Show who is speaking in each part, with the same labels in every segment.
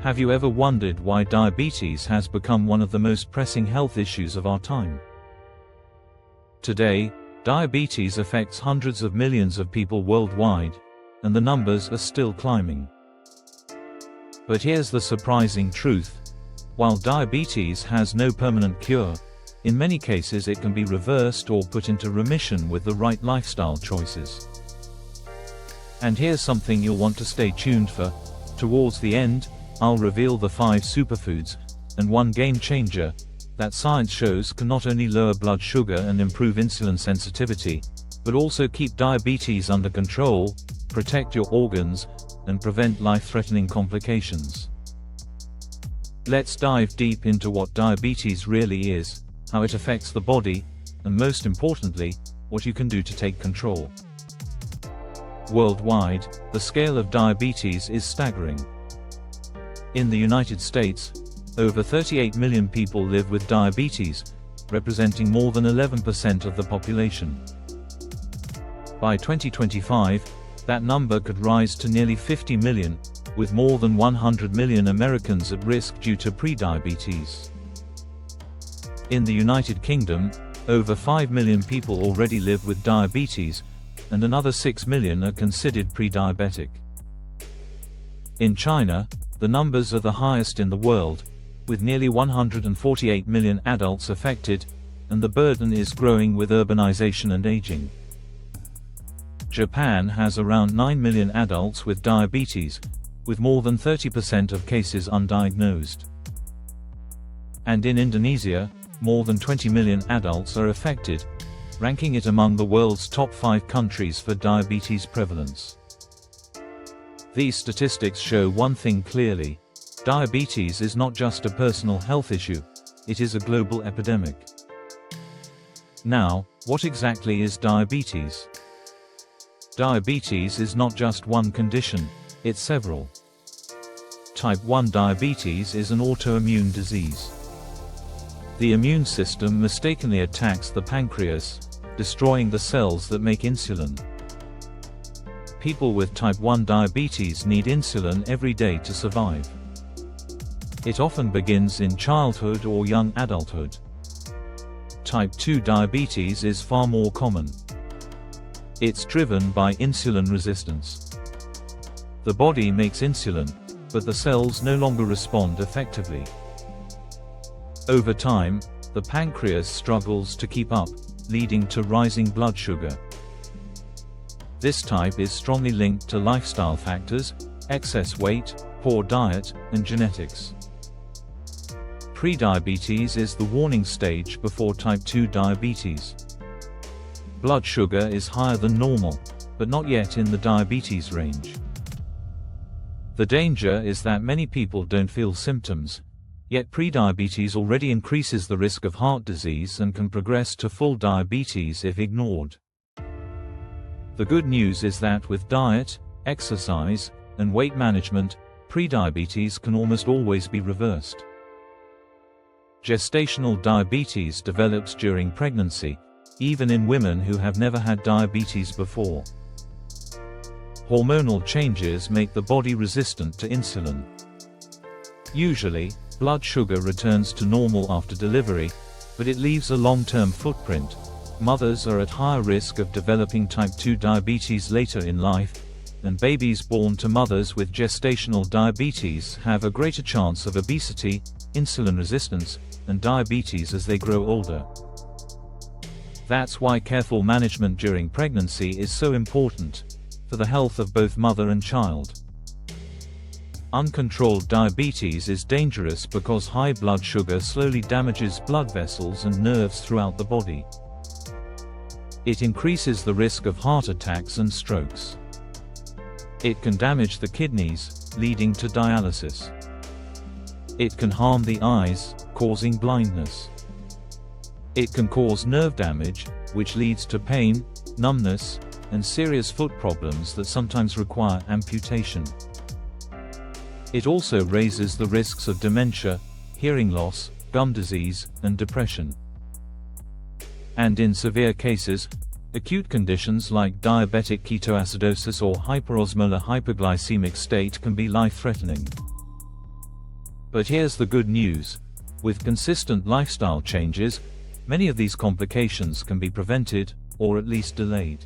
Speaker 1: Have you ever wondered why diabetes has become one of the most pressing health issues of our time? Today, diabetes affects hundreds of millions of people worldwide, and the numbers are still climbing. But here's the surprising truth. While diabetes has no permanent cure, in many cases it can be reversed or put into remission with the right lifestyle choices. And here's something you'll want to stay tuned for. Towards the end, I'll reveal the 5 superfoods, and one game changer, that science shows can not only lower blood sugar and improve insulin sensitivity, but also keep diabetes under control, protect your organs, and prevent life-threatening complications. Let's dive deep into what diabetes really is, how it affects the body, and most importantly, what you can do to take control. Worldwide, the scale of diabetes is staggering. In the United States, over 38 million people live with diabetes, representing more than 11% of the population. By 2025, that number could rise to nearly 50 million, with more than 100 million Americans at risk due to prediabetes. In the United Kingdom, over 5 million people already live with diabetes, and another 6 million are considered pre-diabetic. In China, the numbers are the highest in the world, with nearly 148 million adults affected, and the burden is growing with urbanization and aging. Japan has around 9 million adults with diabetes, with more than 30% of cases undiagnosed. And in Indonesia, more than 20 million adults are affected, ranking it among the world's top 5 countries for diabetes prevalence. These statistics show one thing clearly: diabetes is not just a personal health issue, it is a global epidemic. Now, what exactly is diabetes? Diabetes is not just one condition, it's several. Type 1 diabetes is an autoimmune disease. The immune system mistakenly attacks the pancreas, destroying the cells that make insulin. People with type 1 diabetes need insulin every day to survive. It often begins in childhood or young adulthood. Type 2 diabetes is far more common. It's driven by insulin resistance. The body makes insulin, but the cells no longer respond effectively. Over time, the pancreas struggles to keep up, leading to rising blood sugar. This type is strongly linked to lifestyle factors, excess weight, poor diet, and genetics. Prediabetes is the warning stage before type 2 diabetes. Blood sugar is higher than normal, but not yet in the diabetes range. The danger is that many people don't feel symptoms, yet prediabetes already increases the risk of heart disease and can progress to full diabetes if ignored. The good news is that with diet, exercise, and weight management, prediabetes can almost always be reversed. Gestational diabetes develops during pregnancy, even in women who have never had diabetes before. Hormonal changes make the body resistant to insulin. Usually, blood sugar returns to normal after delivery, but it leaves a long-term footprint. Mothers are at higher risk of developing type 2 diabetes later in life, and babies born to mothers with gestational diabetes have a greater chance of obesity, insulin resistance, and diabetes as they grow older. That's why careful management during pregnancy is so important, for the health of both mother and child. Uncontrolled diabetes is dangerous because high blood sugar slowly damages blood vessels and nerves throughout the body. It increases the risk of heart attacks and strokes. It can damage the kidneys, leading to dialysis. It can harm the eyes, causing blindness. It can cause nerve damage, which leads to pain, numbness, and serious foot problems that sometimes require amputation. It also raises the risks of dementia, hearing loss, gum disease, and depression. And in severe cases, acute conditions like diabetic ketoacidosis or hyperosmolar hypoglycemic state can be life-threatening. But here's the good news. With consistent lifestyle changes, many of these complications can be prevented, or at least delayed.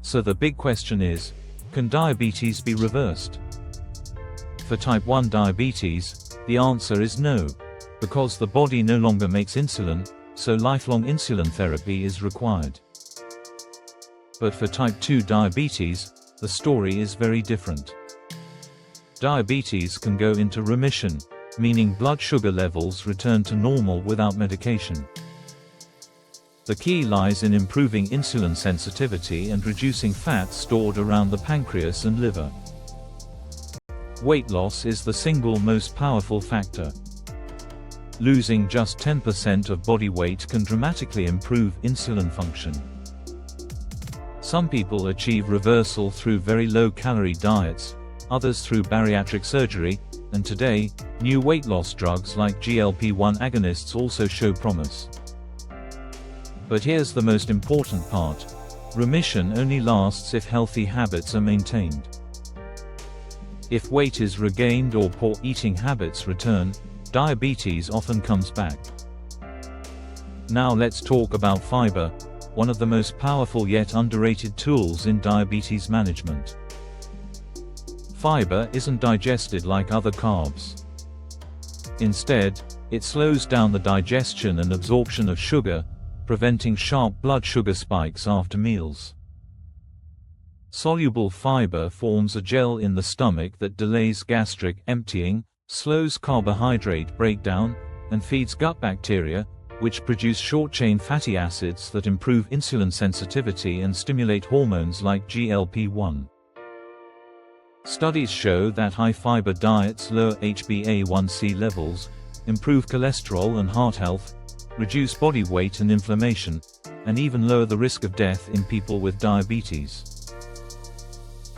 Speaker 1: So the big question is, can diabetes be reversed? For type 1 diabetes, the answer is no, because the body no longer makes insulin, so lifelong insulin therapy is required. But for type 2 diabetes, the story is very different. Diabetes can go into remission, meaning blood sugar levels return to normal without medication. The key lies in improving insulin sensitivity and reducing fat stored around the pancreas and liver. Weight loss is the single most powerful factor. Losing just 10% of body weight can dramatically improve insulin function. Some people achieve reversal through very low-calorie diets, others through bariatric surgery, and today, new weight loss drugs like GLP-1 agonists also show promise. But here's the most important part. Remission only lasts if healthy habits are maintained. If weight is regained or poor eating habits return, diabetes often comes back. Now let's talk about fiber, one of the most powerful yet underrated tools in diabetes management. Fiber isn't digested like other carbs. Instead, it slows down the digestion and absorption of sugar, preventing sharp blood sugar spikes after meals. Soluble fiber forms a gel in the stomach that delays gastric emptying, slows carbohydrate breakdown, and feeds gut bacteria, which produce short-chain fatty acids that improve insulin sensitivity and stimulate hormones like GLP-1. Studies show that high-fiber diets lower HbA1c levels, improve cholesterol and heart health, reduce body weight and inflammation, and even lower the risk of death in people with diabetes.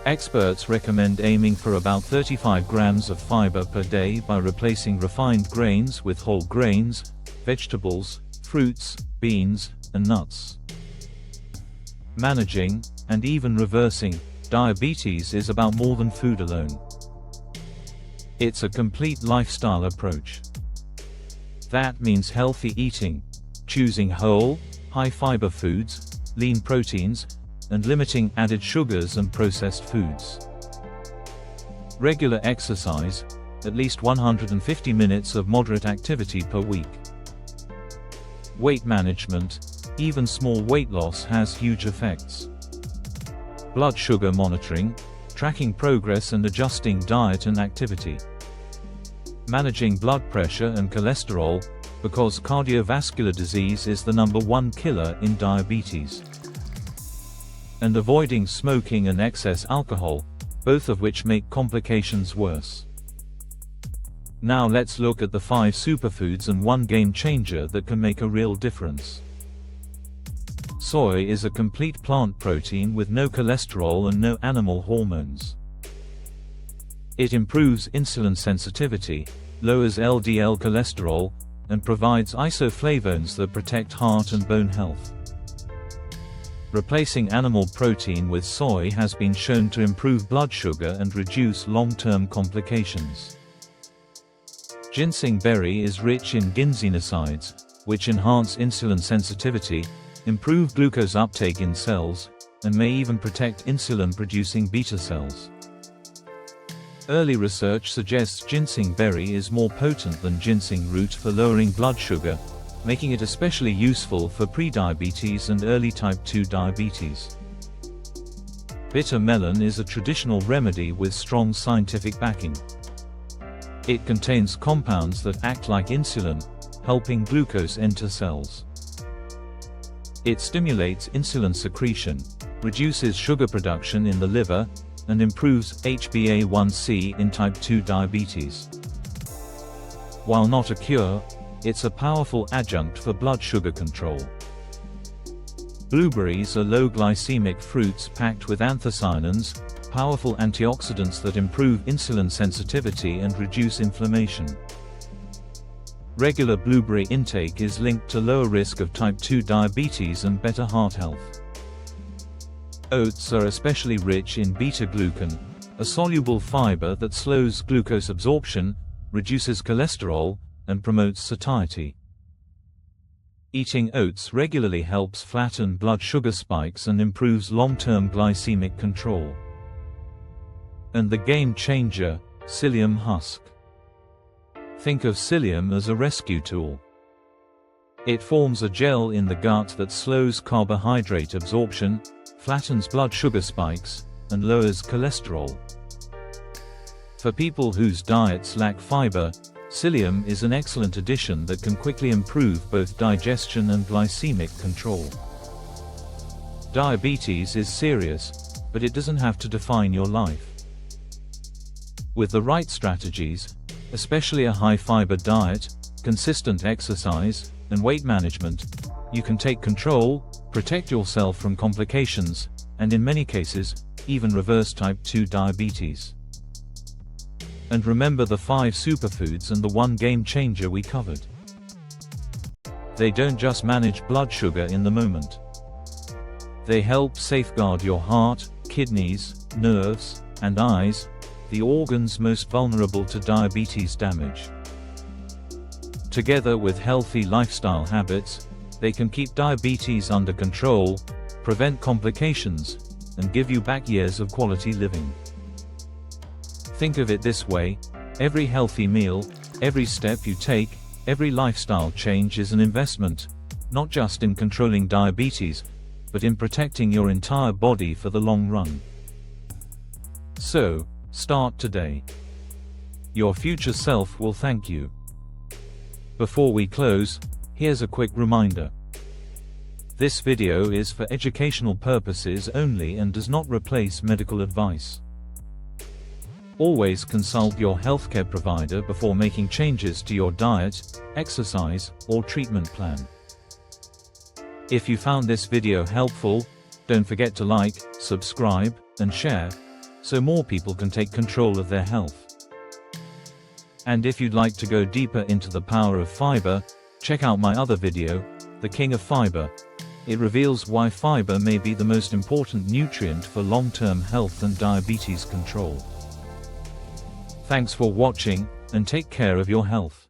Speaker 1: Experts recommend aiming for about 35 grams of fiber per day by replacing refined grains with whole grains, vegetables, fruits, beans, and nuts. Managing, and even reversing, diabetes is about more than food alone. It's a complete lifestyle approach. That means healthy eating, choosing whole, high-fiber foods, lean proteins, and limiting added sugars and processed foods. Regular exercise, at least 150 minutes of moderate activity per week. Weight management, even small weight loss has huge effects. Blood sugar monitoring, tracking progress and adjusting diet and activity. Managing blood pressure and cholesterol, because cardiovascular disease is the #1 killer in diabetes. And avoiding smoking and excess alcohol, both of which make complications worse. Now let's look at the 5 superfoods and 1 game changer that can make a real difference. Soy is a complete plant protein with no cholesterol and no animal hormones. It improves insulin sensitivity, lowers LDL cholesterol, and provides isoflavones that protect heart and bone health. Replacing animal protein with soy has been shown to improve blood sugar and reduce long-term complications. Ginseng berry is rich in ginsenosides, which enhance insulin sensitivity, improve glucose uptake in cells, and may even protect insulin-producing beta cells. Early research suggests ginseng berry is more potent than ginseng root for lowering blood sugar, making it especially useful for prediabetes and early type 2 diabetes. Bitter melon is a traditional remedy with strong scientific backing. It contains compounds that act like insulin, helping glucose enter cells. It stimulates insulin secretion, reduces sugar production in the liver, and improves HbA1c in type 2 diabetes. While not a cure, it's a powerful adjunct for blood sugar control. Blueberries are low glycemic fruits packed with anthocyanins, powerful antioxidants that improve insulin sensitivity and reduce inflammation. Regular blueberry intake is linked to lower risk of type 2 diabetes and better heart health. Oats are especially rich in beta-glucan, a soluble fiber that slows glucose absorption, reduces cholesterol, and promotes satiety. Eating oats regularly helps flatten blood sugar spikes and improves long-term glycemic control. And the game changer, psyllium husk. Think of psyllium as a rescue tool. It forms a gel in the gut that slows carbohydrate absorption, flattens blood sugar spikes, and lowers cholesterol. For people whose diets lack fiber, psyllium is an excellent addition that can quickly improve both digestion and glycemic control. Diabetes is serious, but it doesn't have to define your life. With the right strategies, especially a high-fiber diet, consistent exercise, and weight management, you can take control, protect yourself from complications, and in many cases, even reverse type 2 diabetes. And remember the 5 superfoods and the 1 game changer we covered. They don't just manage blood sugar in the moment. They help safeguard your heart, kidneys, nerves, and eyes, the organs most vulnerable to diabetes damage. Together with healthy lifestyle habits, they can keep diabetes under control, prevent complications, and give you back years of quality living. Think of it this way: every healthy meal, every step you take, every lifestyle change is an investment, not just in controlling diabetes, but in protecting your entire body for the long run. So, start today. Your future self will thank you. Before we close, here's a quick reminder. This video is for educational purposes only and does not replace medical advice. Always consult your healthcare provider before making changes to your diet, exercise, or treatment plan. If you found this video helpful, don't forget to like, subscribe, and share, so more people can take control of their health. And if you'd like to go deeper into the power of fiber, check out my other video, The King of Fiber. It reveals why fiber may be the most important nutrient for long-term health and diabetes control. Thanks for watching, and take care of your health.